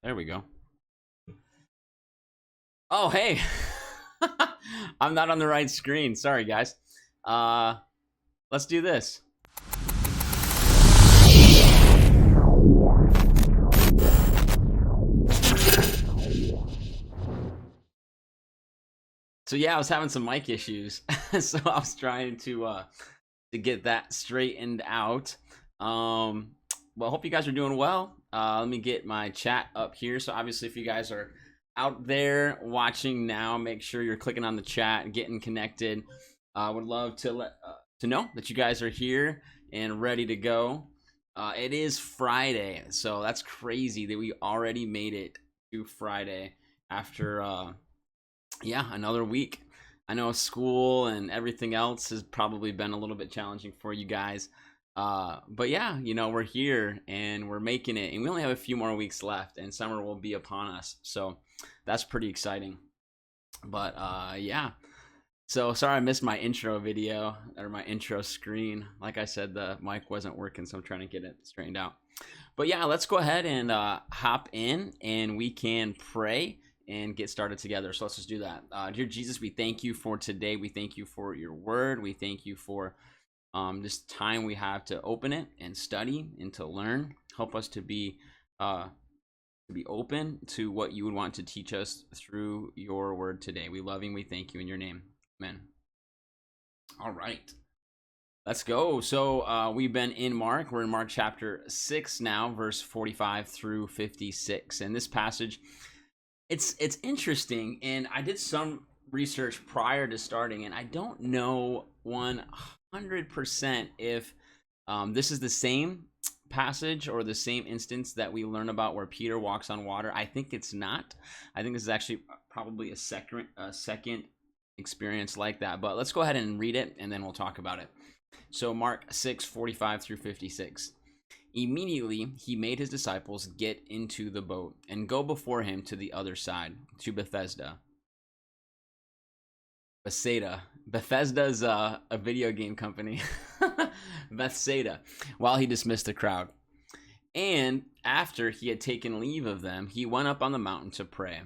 There we go. Oh, hey. I'm not on the right screen. Sorry, guys. Uh, let's do this. So yeah, I was having some mic issues, so I was trying to get that straightened out. Well, hope you guys are doing well. Let me get my chat up here. So obviously, if you guys are out there watching now, make sure you're clicking on the chat and getting connected. I would love to know that you guys are here and ready to go. It is Friday, so that's crazy that we already made it to Friday after yeah, another week. I know school and everything else has probably been a little bit challenging for you guys. But yeah, we're here and we're making it, and we only have a few more weeks left, and summer will be upon us. So that's pretty exciting. But yeah. So sorry I missed my intro video or my intro screen. Like I said, the mic wasn't working, so I'm trying to get it straightened out. But yeah, let's go ahead and hop in and we can pray and get started together. So let's just do that. Dear Jesus, we thank you for today. We thank you for your word. We thank you for this time we have to open it and study and to learn. Help us to be open to what you would want to teach us through your word today. We love you and we thank you in your name. Amen. All right. Let's go. So we've been in Mark. We're in Mark chapter 6 now, verse 45 through 56. And this passage, it's interesting. And I did some research prior to starting, and I don't know 100% if this is the same passage or the same instance that we learn about where Peter walks on water. I think it's not. I think this is actually probably a second experience like that. But let's go ahead and read it, and then we'll talk about it. So Mark 6:45 through 56. Immediately he made his disciples get into the boat and go before him to the other side, to Bethesda. Bethesda's a video game company. Bethsaida, while he dismissed the crowd. And after he had taken leave of them, he went up on the mountain to pray.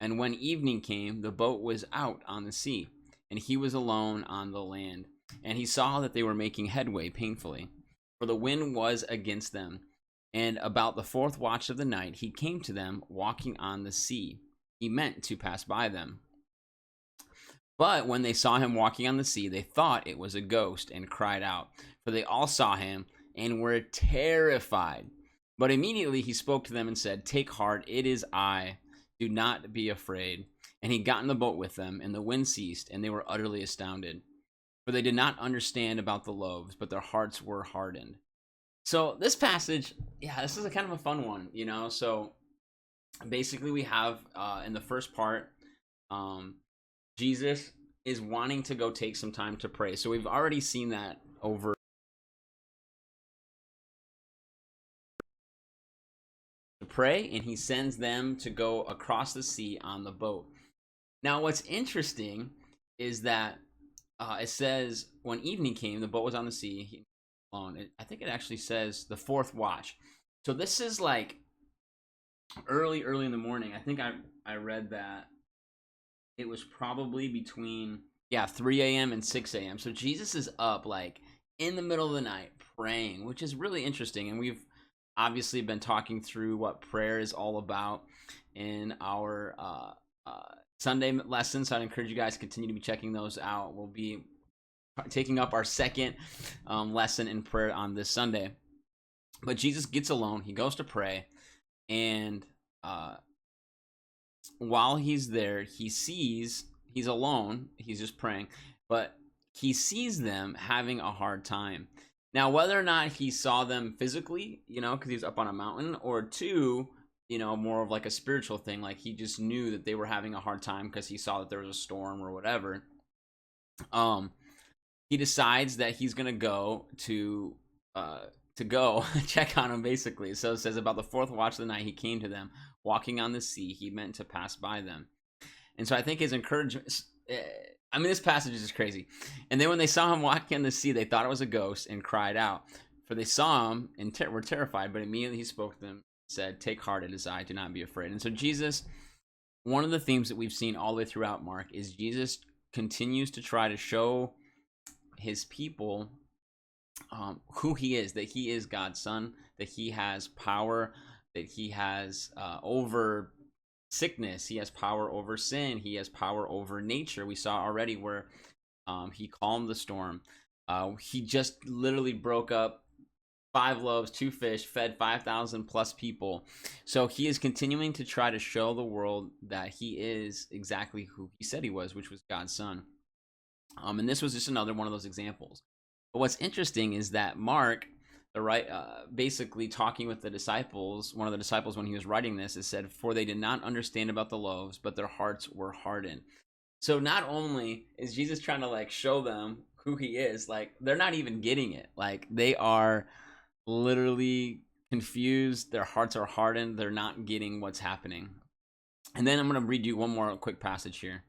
And when evening came, the boat was out on the sea, and he was alone on the land. And he saw that they were making headway painfully, for the wind was against them. And about the fourth watch of the night, he came to them walking on the sea. He meant to pass by them. But when they saw him walking on the sea, they thought it was a ghost and cried out, for they all saw him and were terrified. But immediately he spoke to them and said, "Take heart, it is I. Do not be afraid." And he got in the boat with them, and the wind ceased, and they were utterly astounded. For they did not understand about the loaves, but their hearts were hardened. So this passage, yeah, this is a kind of a fun one, So basically we have in the first part, Jesus is wanting to go take some time to pray. So we've already seen that over to pray, and he sends them to go across the sea on the boat. Now, what's interesting is that it says when evening came, the boat was on the sea alone. I think it actually says the fourth watch. So this is like early in the morning. I think I read that it was probably between 3 a.m. and 6 a.m. So Jesus is up like in the middle of the night praying, which is really interesting. And we've obviously been talking through what prayer is all about in our Sunday lessons. So I'd encourage you guys to continue to be checking those out. We'll be taking up our second lesson in prayer on this Sunday. But Jesus gets alone. He goes to pray. And while he's there, he's alone. He's just praying. But he sees them having a hard time. Now, whether or not he saw them physically, because he was up on a mountain, or two, more of like a spiritual thing, like he just knew that they were having a hard time because he saw that there was a storm or whatever. He decides that he's gonna go to go check on them, basically. So it says, about the fourth watch of the night, he came to them walking on the sea. He meant to pass by them. And so I think his encouragement, this passage is just crazy. And then when they saw him walking on the sea, they thought it was a ghost and cried out, for they saw him and were terrified. But immediately he spoke to them, said, "Take heart, it is I, do not be afraid." And so Jesus, one of the themes that we've seen all the way throughout Mark is Jesus continues to try to show his people who he is, that he is God's son, that he has power, that he has over sickness, he has power over sin, he has power over nature. We saw already where he calmed the storm. He just literally broke up 5 loaves, 2 fish, fed 5,000 plus people. So he is continuing to try to show the world that he is exactly who he said he was, which was God's son. And this was just another one of those examples. But what's interesting is that Mark, basically talking with the disciples, one of the disciples when he was writing this, it said, "For they did not understand about the loaves, but their hearts were hardened." So not only is Jesus trying to like show them who he is, like they're not even getting it. Like they are literally confused. Their hearts are hardened. They're not getting what's happening. And then I'm going to read you one more quick passage here.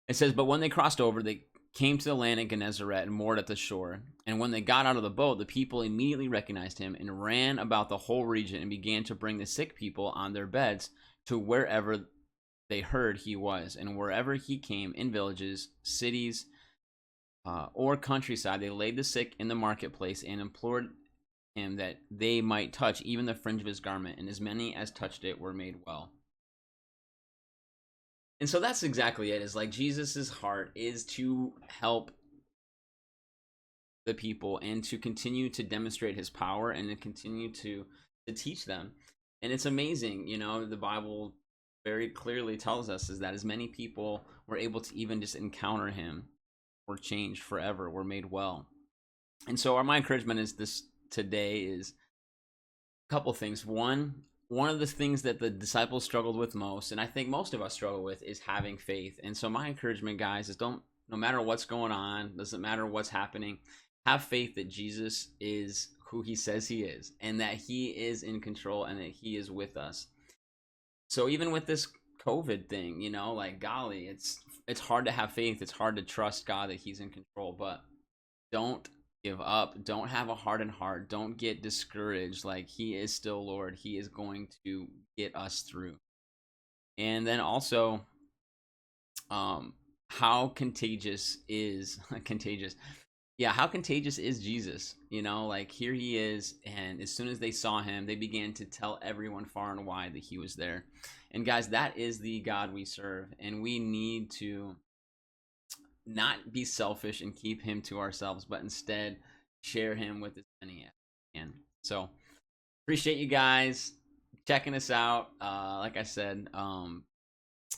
It says, "But when they crossed over, they came to the land of Gennesaret and moored at the shore. And when they got out of the boat, the people immediately recognized him and ran about the whole region and began to bring the sick people on their beds to wherever they heard he was. And wherever he came, in villages, cities, or countryside, they laid the sick in the marketplace and implored him that they might touch even the fringe of his garment. And as many as touched it were made well." And so that's exactly it. Is like Jesus's heart is to help the people and to continue to demonstrate his power and to continue to teach them. And it's amazing, you know, the Bible very clearly tells us is that as many people were able to even just encounter him were changed forever, were made well. And so my encouragement is this today is a couple things. One of the things that the disciples struggled with most, and I think most of us struggle with, is having faith. And so my encouragement, guys, is no matter what's going on, doesn't matter what's happening, have faith that Jesus is who he says he is, and that he is in control and that he is with us. So even with this COVID thing, you know, like golly, it's hard to have faith. It's hard to trust God that he's in control, but don't give up. Don't have a hardened heart. Don't get discouraged. Like he is still Lord. He is going to get us through. And then also, how contagious is how contagious is Jesus? You know, like here he is, and as soon as they saw him, they began to tell everyone far and wide that he was there. And guys, that is the God we serve, and we need to not be selfish and keep him to ourselves, but instead share him with as many as we can. So appreciate you guys checking us out. Like I said,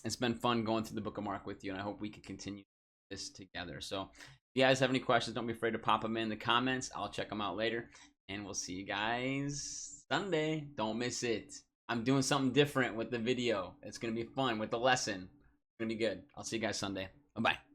it's been fun going through the book of Mark with you, and I hope we can continue this together. So if you guys have any questions, don't be afraid to pop them in the comments. I'll check them out later, and we'll see you guys Sunday. Don't miss it. I'm doing something different with the video. It's going to be fun with the lesson. It's going to be good. I'll see you guys Sunday. Bye-bye.